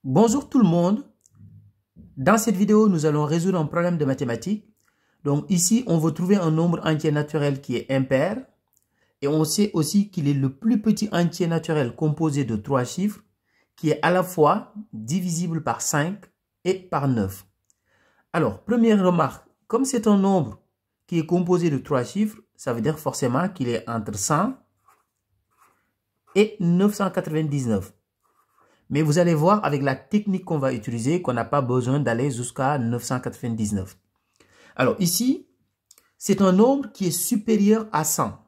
Bonjour tout le monde. Dans cette vidéo, nous allons résoudre un problème de mathématiques. Donc ici, on veut trouver un nombre entier naturel qui est impair. Et on sait aussi qu'il est le plus petit entier naturel composé de 3 chiffres qui est à la fois divisible par 5 et par 9. Alors, première remarque, comme c'est un nombre qui est composé de 3 chiffres, ça veut dire forcément qu'il est entre 100 et 999. Mais vous allez voir avec la technique qu'on va utiliser qu'on n'a pas besoin d'aller jusqu'à 999. Alors ici, c'est un nombre qui est supérieur à 100.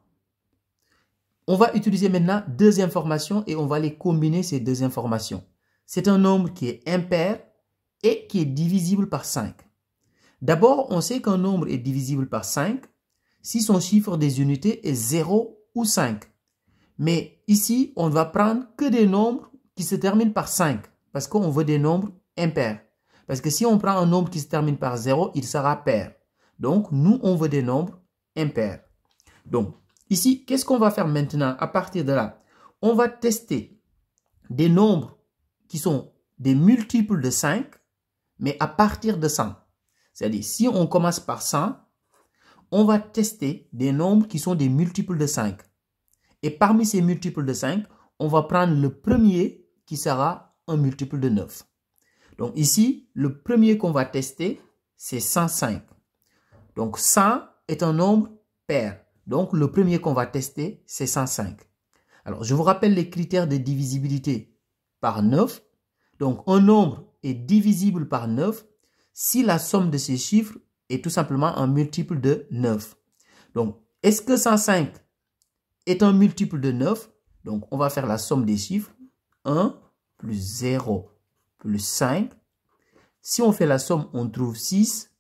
On va utiliser maintenant deux informations et on va les combiner ces deux informations. C'est un nombre qui est impair et qui est divisible par 5. D'abord, on sait qu'un nombre est divisible par 5 si son chiffre des unités est 0 ou 5. Mais ici, on ne va prendre que des nombres qui se terminent par 5 parce qu'on veut des nombres impairs. Parce que si on prend un nombre qui se termine par 0, il sera pair. Donc, nous, on veut des nombres impairs. Donc, ici, qu'est-ce qu'on va faire maintenant à partir de là? On va tester des nombres qui sont des multiples de 5, mais à partir de 100. C'est-à-dire, si on commence par 100, on va tester des nombres qui sont des multiples de 5. Et parmi ces multiples de 5, on va prendre le premier qui sera un multiple de 9. Donc ici, le premier qu'on va tester, c'est 105. Donc 100 est un nombre pair. Donc le premier qu'on va tester, c'est 105. Alors je vous rappelle les critères de divisibilité par 9. Donc un nombre est divisible par 9 si la somme de ces chiffres est tout simplement un multiple de 9. Donc est-ce que 105 est un multiple de 9? Donc on va faire la somme des chiffres. 1 plus 0 plus 5. Si on fait la somme, on trouve 6.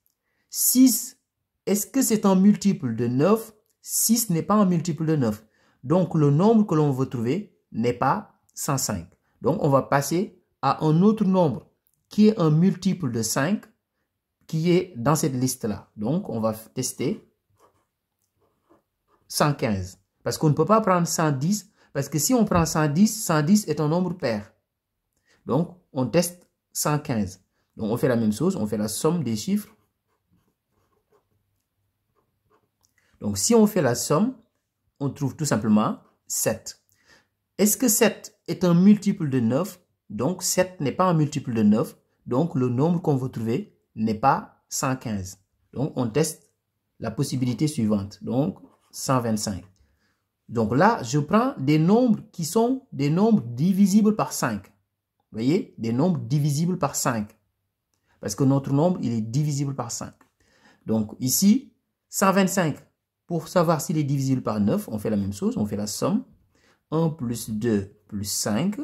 6, est-ce que c'est un multiple de 9? 6 n'est pas un multiple de 9. Donc, le nombre que l'on veut trouver n'est pas 105. Donc, on va passer à un autre nombre qui est un multiple de 5 qui est dans cette liste-là. Donc, on va tester 115. Parce qu'on ne peut pas prendre 110. Parce que si on prend 110, 110 est un nombre pair. Donc, on teste 115. Donc, on fait la même chose. On fait la somme des chiffres. Donc, si on fait la somme, on trouve tout simplement 7. Est-ce que 7 est un multiple de 9? Donc, 7 n'est pas un multiple de 9. Donc, le nombre qu'on veut trouver n'est pas 115. Donc, on teste la possibilité suivante. Donc, 125. Donc là, je prends des nombres qui sont des nombres divisibles par 5. Vous voyez? Des nombres divisibles par 5. Parce que notre nombre, il est divisible par 5. Donc ici, 125. Pour savoir s'il est divisible par 9, on fait la même chose. On fait la somme. 1 plus 2 plus 5.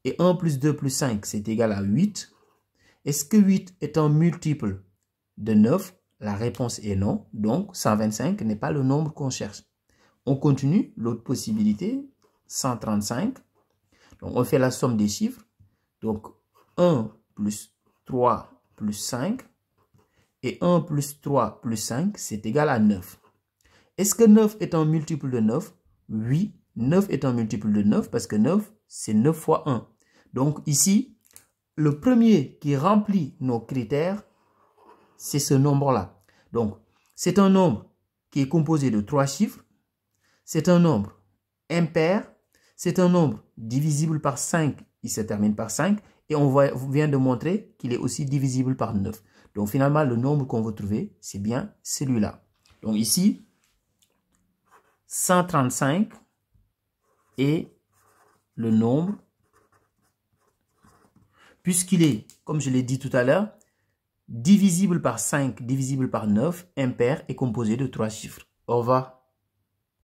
Et 1 plus 2 plus 5, c'est égal à 8. Est-ce que 8 est un multiple de 9? La réponse est non. Donc 125 n'est pas le nombre qu'on cherche. On continue, l'autre possibilité, 135. Donc, on fait la somme des chiffres. Donc, 1 plus 3 plus 5. Et 1 plus 3 plus 5, c'est égal à 9. Est-ce que 9 est un multiple de 9? Oui, 9 est un multiple de 9 parce que 9, c'est 9 fois 1. Donc, ici, le premier qui remplit nos critères, c'est ce nombre-là. Donc, c'est un nombre qui est composé de 3 chiffres. C'est un nombre impair, c'est un nombre divisible par 5, il se termine par 5, et on vient de montrer qu'il est aussi divisible par 9. Donc finalement, le nombre qu'on veut trouver, c'est bien celui-là. Donc ici, 135 est le nombre, puisqu'il est, comme je l'ai dit tout à l'heure, divisible par 5, divisible par 9, impair et composé de 3 chiffres. Au revoir.